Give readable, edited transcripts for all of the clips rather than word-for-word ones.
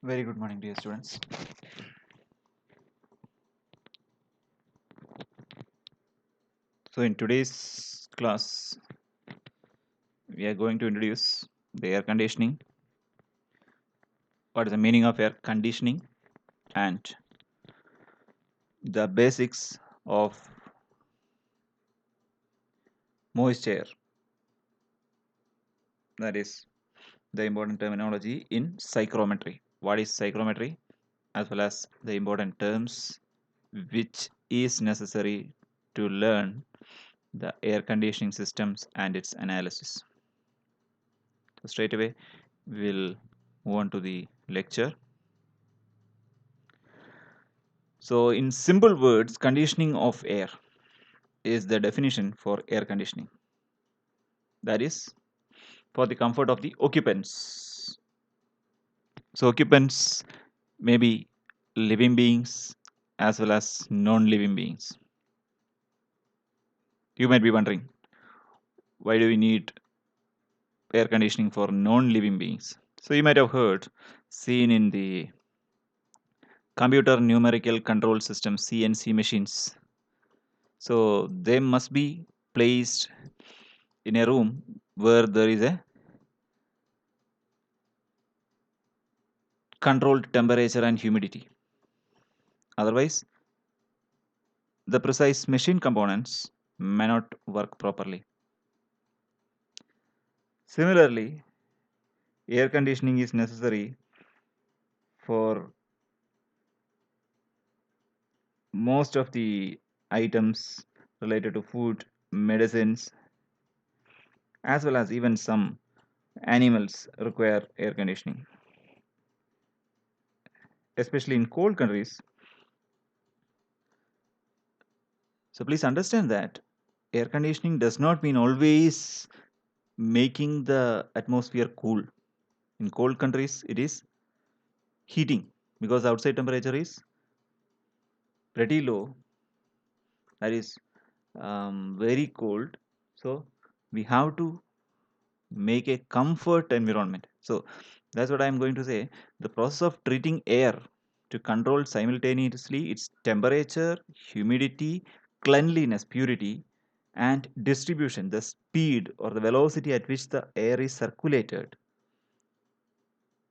Very good morning, dear students. So, in today's class, we are going to introduce the air conditioning, what is the meaning of air conditioning, and the basics of moist air. That is the important terminology in psychrometry. What is psychrometry? As well as the important terms which is necessary to learn the air conditioning systems and its analysis. So, straight away, we'll move on to the lecture. So, in simple words, conditioning of air is the definition for air conditioning. That is for the comfort of the occupants. So, occupants may be living beings as well as non living beings. You might be wondering, why do we need air conditioning for non living beings? So, you might have heard, seen in the computer numerical control system CNC machines. So, they must be placed in a room where there is a controlled temperature and humidity. Otherwise, the precise machine components may not work properly. Similarly, air conditioning is necessary for most of the items related to food, medicines, as well as even some animals require air conditioning. Especially in cold countries. So please understand that air conditioning does not mean always making the atmosphere cool. In cold countries, it is heating because outside temperature is pretty low, that is very cold. So we have to make a comfort environment. So that's what I'm going to say. The process of treating air to control simultaneously its temperature, humidity, cleanliness, purity, and distribution, the speed or the velocity at which the air is circulated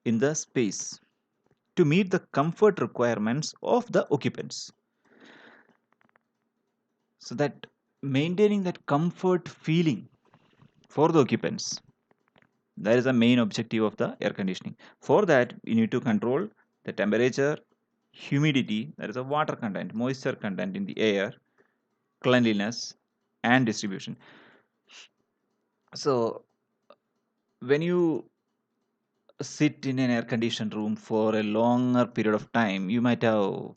in the space to meet the comfort requirements of the occupants. So that maintaining that comfort feeling for the occupants, that is the main objective of the air conditioning. For that, you need to control the temperature, humidity, that is a water content, moisture content in the air, cleanliness, and distribution. So when you sit in an air conditioned room for a longer period of time, you might have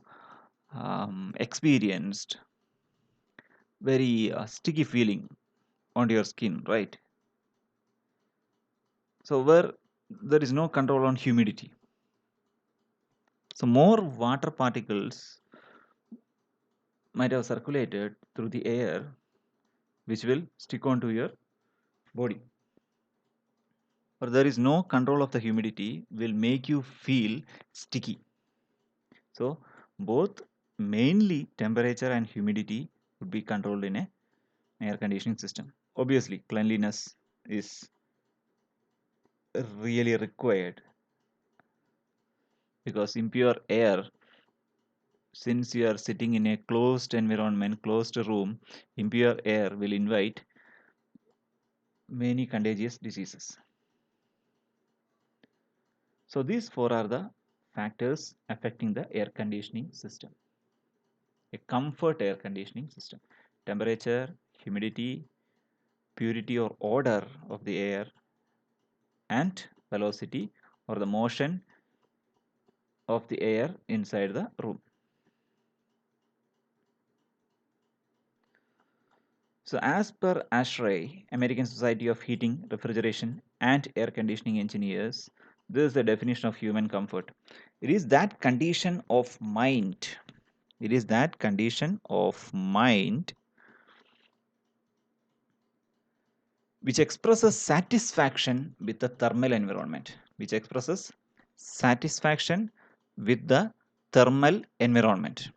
experienced very sticky feeling on your skin, right? So where there is no control on humidity, so more water particles might have circulated through the air, which will stick onto your body. Or there is no control of the humidity, will make you feel sticky. So both, mainly temperature and humidity, would be controlled in a air conditioning system. Obviously, cleanliness is really required because impure air, since you are sitting in a closed environment, closed room, impure air will invite many contagious diseases. So these four are the factors affecting the air conditioning system. A comfort air conditioning system: temperature, humidity, purity or odor of the air, and velocity or the motion of the air inside the room. So as per ASHRAE, American Society of Heating, Refrigeration and Air Conditioning Engineers, this is the definition of human comfort. It is that condition of mind. It is that condition of mind which expresses satisfaction with the thermal environment. Which expresses satisfaction with the thermal environment.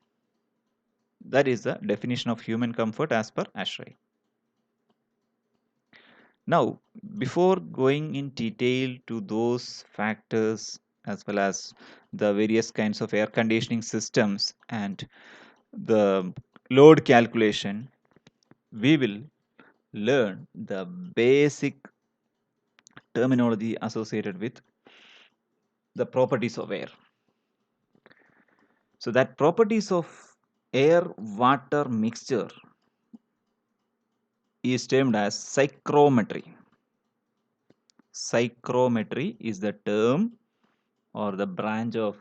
That is the definition of human comfort as per ASHRAE. Now, before going in detail to those factors as well as the various kinds of air conditioning systems and the load calculation, we will learn the basic terminology associated with the properties of air. So that properties of air water mixture is termed as psychrometry. Psychrometry is the term or the branch of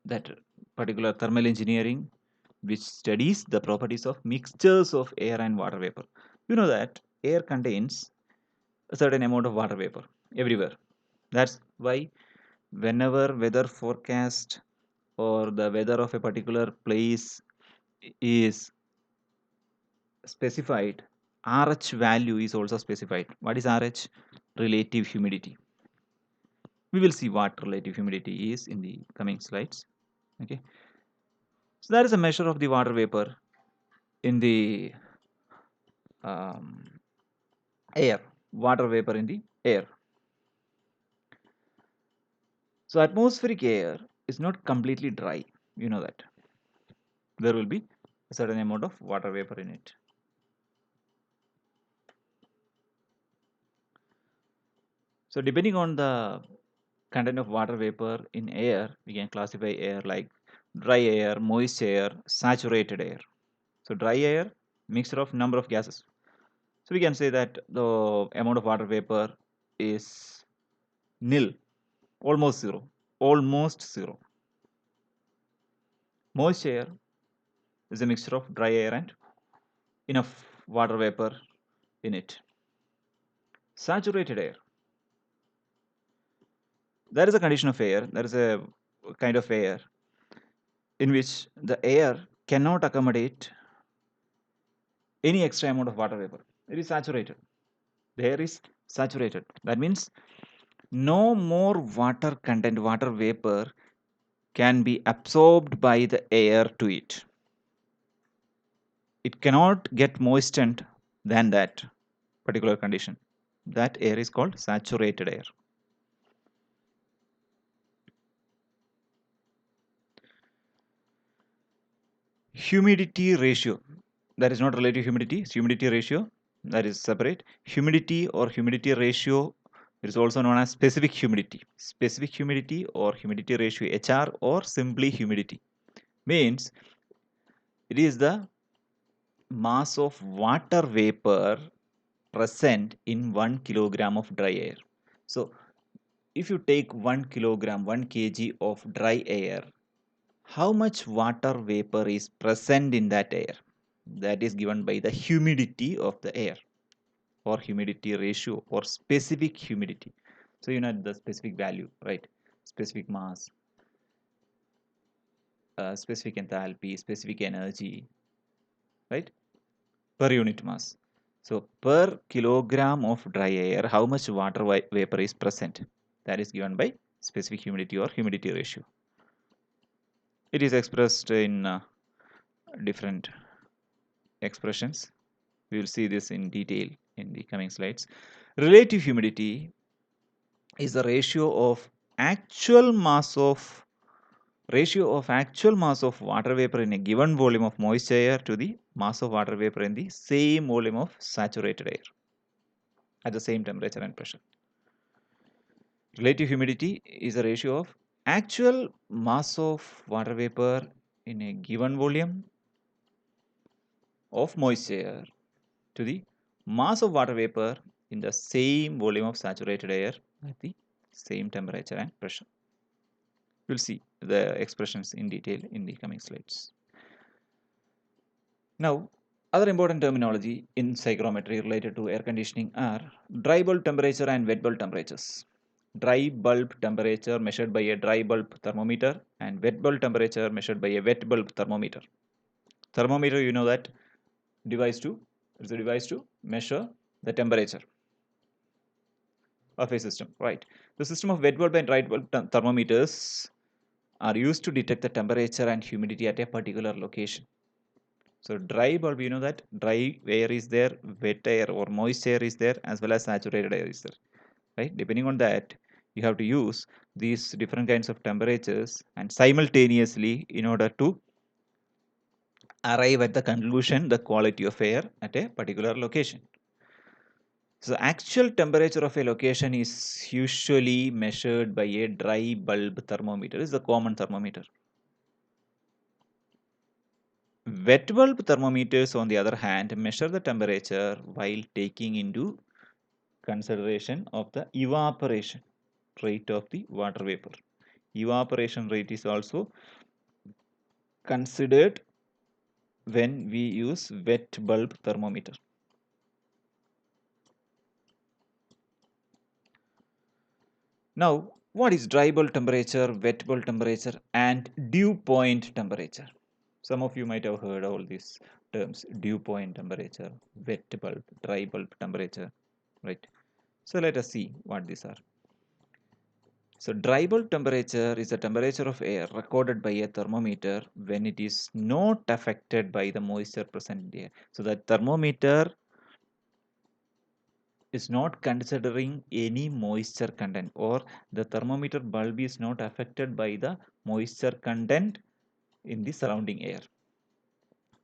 that particular thermal engineering which studies the properties of mixtures of air and water vapor. You know that air contains a certain amount of water vapor everywhere. That's why whenever weather forecast or the weather of a particular place is specified, RH value is also specified. What is RH? Relative humidity. We will see what relative humidity is in the coming slides. Okay. So that is a measure of the water vapor in the um, air, water vapor in the air. So atmospheric air is not completely dry. You know that. There will be a certain amount of water vapor in it. So depending on the content of water vapor in air, we can classify air like dry air, moist air, saturated air. So dry air, mixture of number of gases. So we can say that the amount of water vapor is nil, almost zero, almost zero. Moist air is a mixture of dry air and enough water vapor in it. Saturated air, there is a condition of air, there is a kind of air in which the air cannot accommodate any extra amount of water vapor. It is saturated. The air is saturated. That means no more water content, water vapor can be absorbed by the air to it. It cannot get moistened than that particular condition. That air is called saturated air. Humidity ratio, that is not relative humidity, it's humidity ratio, that is separate. Humidity or humidity ratio is also known as specific humidity. Specific humidity or humidity ratio HR or simply humidity means it is the mass of water vapor present in 1 kilogram of dry air. So if you take 1 kilogram, 1 kg of dry air, how much water vapor is present in that air? That is given by the humidity of the air or humidity ratio or specific humidity. So you know the specific value, right? Specific mass, specific enthalpy, specific energy, right? Per unit mass. So per kilogram of dry air, how much water vapor is present? That is given by specific humidity or humidity ratio. It is expressed in different expressions. We will see this in detail in the coming slides. Relative humidity is the ratio of actual mass of water vapor in a given volume of moist air to the mass of water vapor in the same volume of saturated air at the same temperature and pressure. Relative humidity is a ratio of actual mass of water vapor in a given volume of moist air to the mass of water vapor in the same volume of saturated air at the same temperature and pressure. We'll see the expressions in detail in the coming slides. Now, other important terminology in psychrometry related to air conditioning are dry bulb temperature and wet bulb temperatures. Dry bulb temperature measured by a dry bulb thermometer and wet bulb temperature measured by a wet bulb thermometer. Thermometer, you know that it's a device to measure the temperature. of a system, right? The system of wet bulb and dry bulb thermometers are used to detect the temperature and humidity at a particular location. So dry bulb, you know that dry air is there, wet air or moist air is there, as well as saturated air is there, right? Depending on that, you have to use these different kinds of temperatures and simultaneously in order to arrive at the conclusion, the quality of air at a particular location. So actual temperature of a location is usually measured by a dry bulb thermometer. This is a common thermometer. Wet bulb thermometers, on the other hand, measure the temperature while taking into consideration of the evaporation rate of the water vapor. Evaporation rate is also considered when we use wet bulb thermometer. Now, what is dry bulb temperature, wet bulb temperature, and dew point temperature? Some of you might have heard all these terms: dew point temperature, wet bulb, dry bulb temperature, right? So let us see what these are. So dry bulb temperature is the temperature of air recorded by a thermometer when it is not affected by the moisture present in the air. So the thermometer is not considering any moisture content, or the thermometer bulb is not affected by the moisture content in the surrounding air.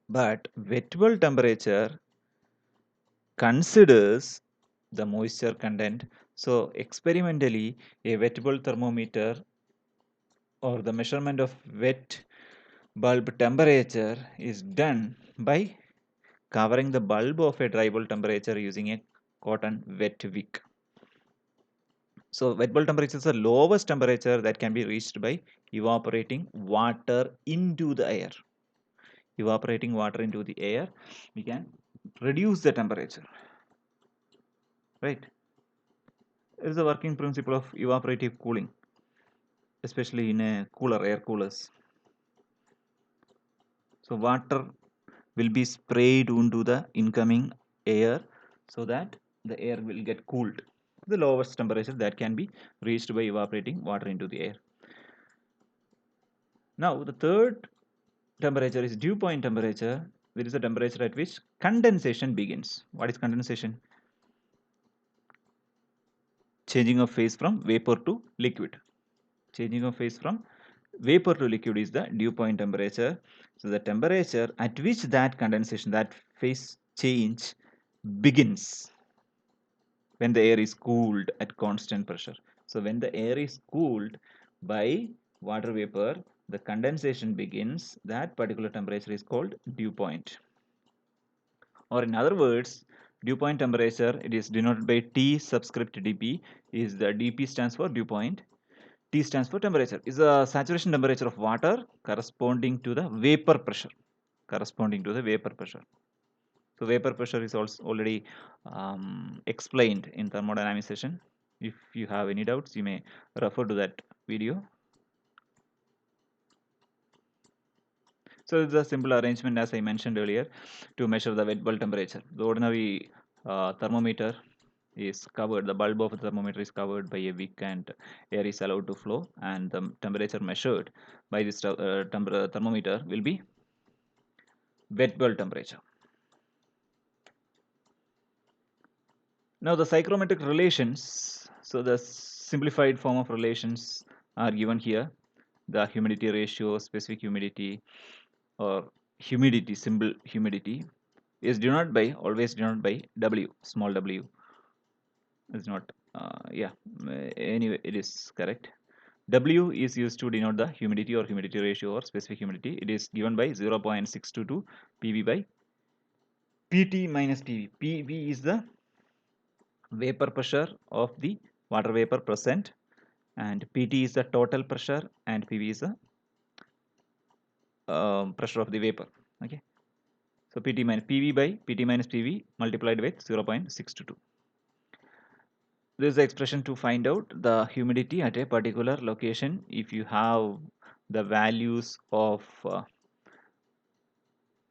But wet bulb temperature considers the moisture content. So experimentally, a wet bulb thermometer or the measurement of wet bulb temperature is done by covering the bulb of a dry bulb temperature using a cotton wet wick. So wet bulb temperature is the lowest temperature that can be reached by evaporating water into the air. Evaporating water into the air, we can reduce the temperature, right? It is the working principle of evaporative cooling, especially in a cooler air coolers. So water will be sprayed into the incoming air so that the air will get cooled. The lowest temperature that can be reached by evaporating water into the air. Now the third temperature is dew point temperature. There is a temperature at which condensation begins. What is condensation? Changing of phase from vapor to liquid. Changing of phase from vapor to liquid is the dew point temperature. So the temperature at which that condensation, that phase change begins when the air is cooled at constant pressure. So when the air is cooled by water vapor, the condensation begins. That particular temperature is called dew point. Or in other words, dew point temperature, it is denoted by T subscript dP. Is the dP stands for dew point. T stands for temperature. Is the saturation temperature of water corresponding to the vapor pressure. Corresponding to the vapor pressure. So vapor pressure is also already explained in thermodynamics session. If you have any doubts, you may refer to that video. So it's a simple arrangement, as I mentioned earlier, to measure the wet bulb temperature. The ordinary thermometer is covered, the bulb of the thermometer is covered by a wick and air is allowed to flow, and the temperature measured by this thermometer will be wet bulb temperature. Now the psychrometric relations, so the simplified form of relations are given here. The humidity ratio, specific humidity, or humidity, symbol humidity, is denoted by, always denoted by W, small w. It's not, yeah, anyway, it is correct. W is used to denote the humidity or humidity ratio or specific humidity. It is given by 0.622 PV by PT minus PV. PV is the vapor pressure of the water vapor present, and PT is the total pressure, and PV is the pressure of the vapor. Okay, so PT minus PV by PT minus PV multiplied with 0.622. This is the expression to find out the humidity at a particular location. If you have the values of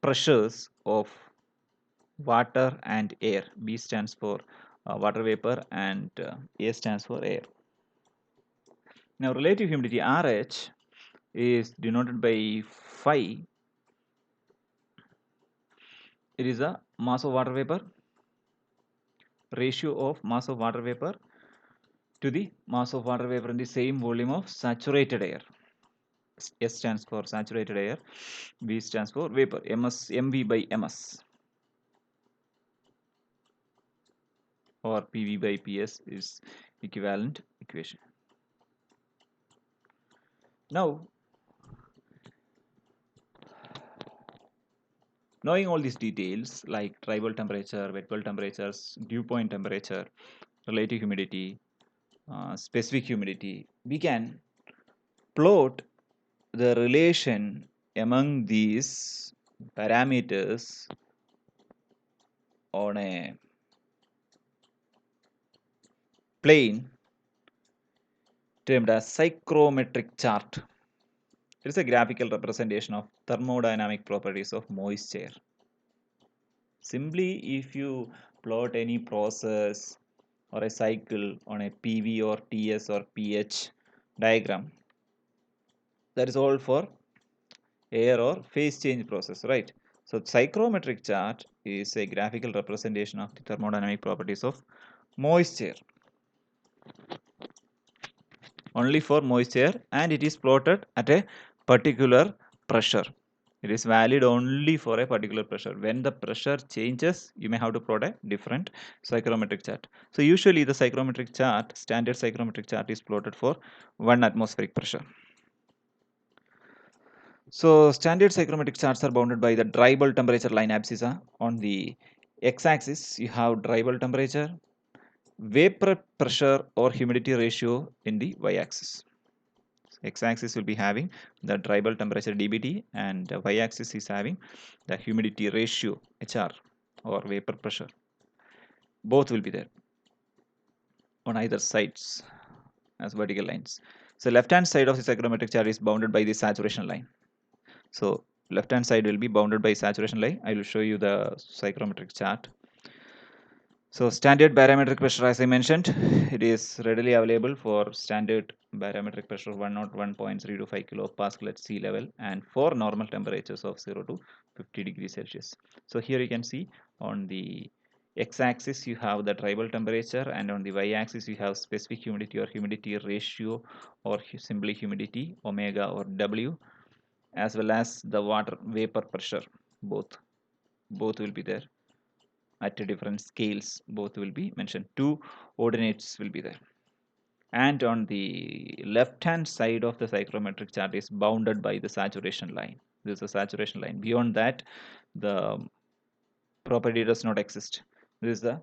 pressures of water and air, B stands for water vapor, and A stands for air. Now, relative humidity RH is denoted by phi. It is a mass of water vapor, ratio of mass of water vapor to the mass of water vapor in the same volume of saturated air. S stands for saturated air, V stands for vapor, MV by MS, or PV by PS is equivalent equation. Now, knowing all these details like dry bulb temperature, wet bulb temperatures, dew point temperature, relative humidity, specific humidity, we can plot the relation among these parameters on a plane termed as psychrometric chart. It is a graphical representation of thermodynamic properties of moisture. Simply, if you plot any process or a cycle on a PV or TS or pH diagram, that is all for air or phase change process, right? So, psychrometric chart is a graphical representation of the thermodynamic properties of moisture, only for moisture, and it is plotted at a particular pressure. It is valid only for a particular pressure. When the pressure changes, you may have to plot a different psychrometric chart. So usually the psychrometric chart, standard psychrometric chart, is plotted for 1 atmospheric pressure. So standard psychrometric charts are bounded by the dry bulb temperature line abscissa. On the x-axis, you have dry bulb temperature, vapor pressure or humidity ratio in the y-axis. X-axis will be having the dry bulb temperature dBT, and the y-axis is having the humidity ratio HR or vapor pressure. Both will be there on either sides as vertical lines. So left hand side of the psychrometric chart is bounded by the saturation line. So left hand side will be bounded by saturation line. I will show you the psychrometric chart. So standard barometric pressure, as I mentioned, it is readily available for standard barometric pressure 101.325 kilopascal at sea level, and for normal temperatures of 0 to 50 degrees Celsius. So here you can see on the x-axis you have the dry bulb temperature, and on the y-axis you have specific humidity or humidity ratio, or simply humidity omega or W, as well as the water vapor pressure. Both will be there at different scales. Both will be mentioned. Two ordinates will be there. And on the left hand side of the psychrometric chart is bounded by the saturation line. This is a saturation line. Beyond that, the property does not exist. This is the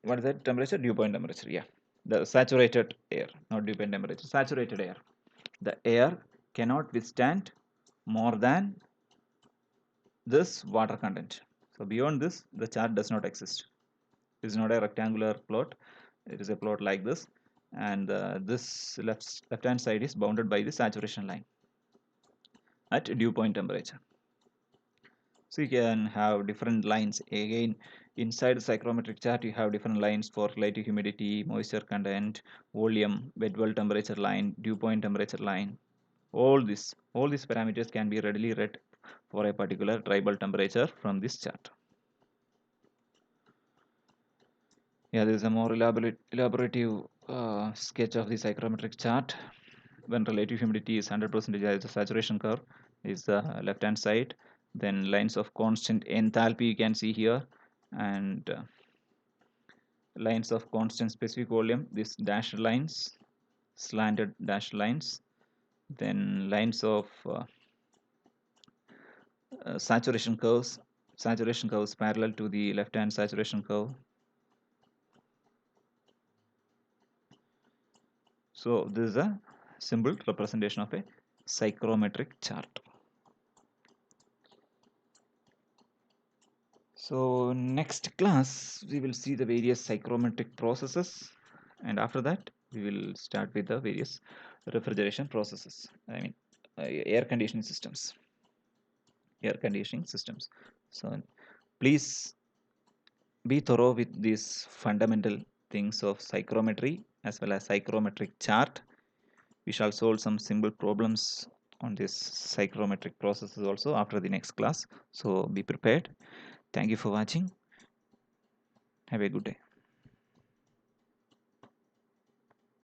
what is that temperature? Dew point temperature. Yeah, the saturated air, not dew point temperature. Saturated air. The air cannot withstand more than this water content. So beyond this, the chart does not exist. It is not a rectangular plot. It is a plot like this, and this left hand side is bounded by the saturation line at dew point temperature. So you can have different lines. Again, inside the psychrometric chart, you have different lines for relative humidity, moisture content, volume, wet bulb temperature line, dew point temperature line. All these parameters can be readily read for a particular dry bulb temperature from this chart. Yeah, there is a more elaborative sketch of the psychrometric chart. When relative humidity is 100%, as the saturation curve is the left hand side. Then lines of constant enthalpy you can see here, and lines of constant specific volume, these dashed lines, slanted dashed lines. Then lines of saturation curves parallel to the left hand saturation curve. So this is a simple representation of a psychrometric chart. So next class we will see the various psychrometric processes, and after that we will start with the various refrigeration processes. I mean air conditioning systems. So please be thorough with these fundamental things of psychrometry as well as psychrometric chart. We shall solve some simple problems on this psychrometric processes also after the next class. So be prepared. Thank you for watching. Have a good day.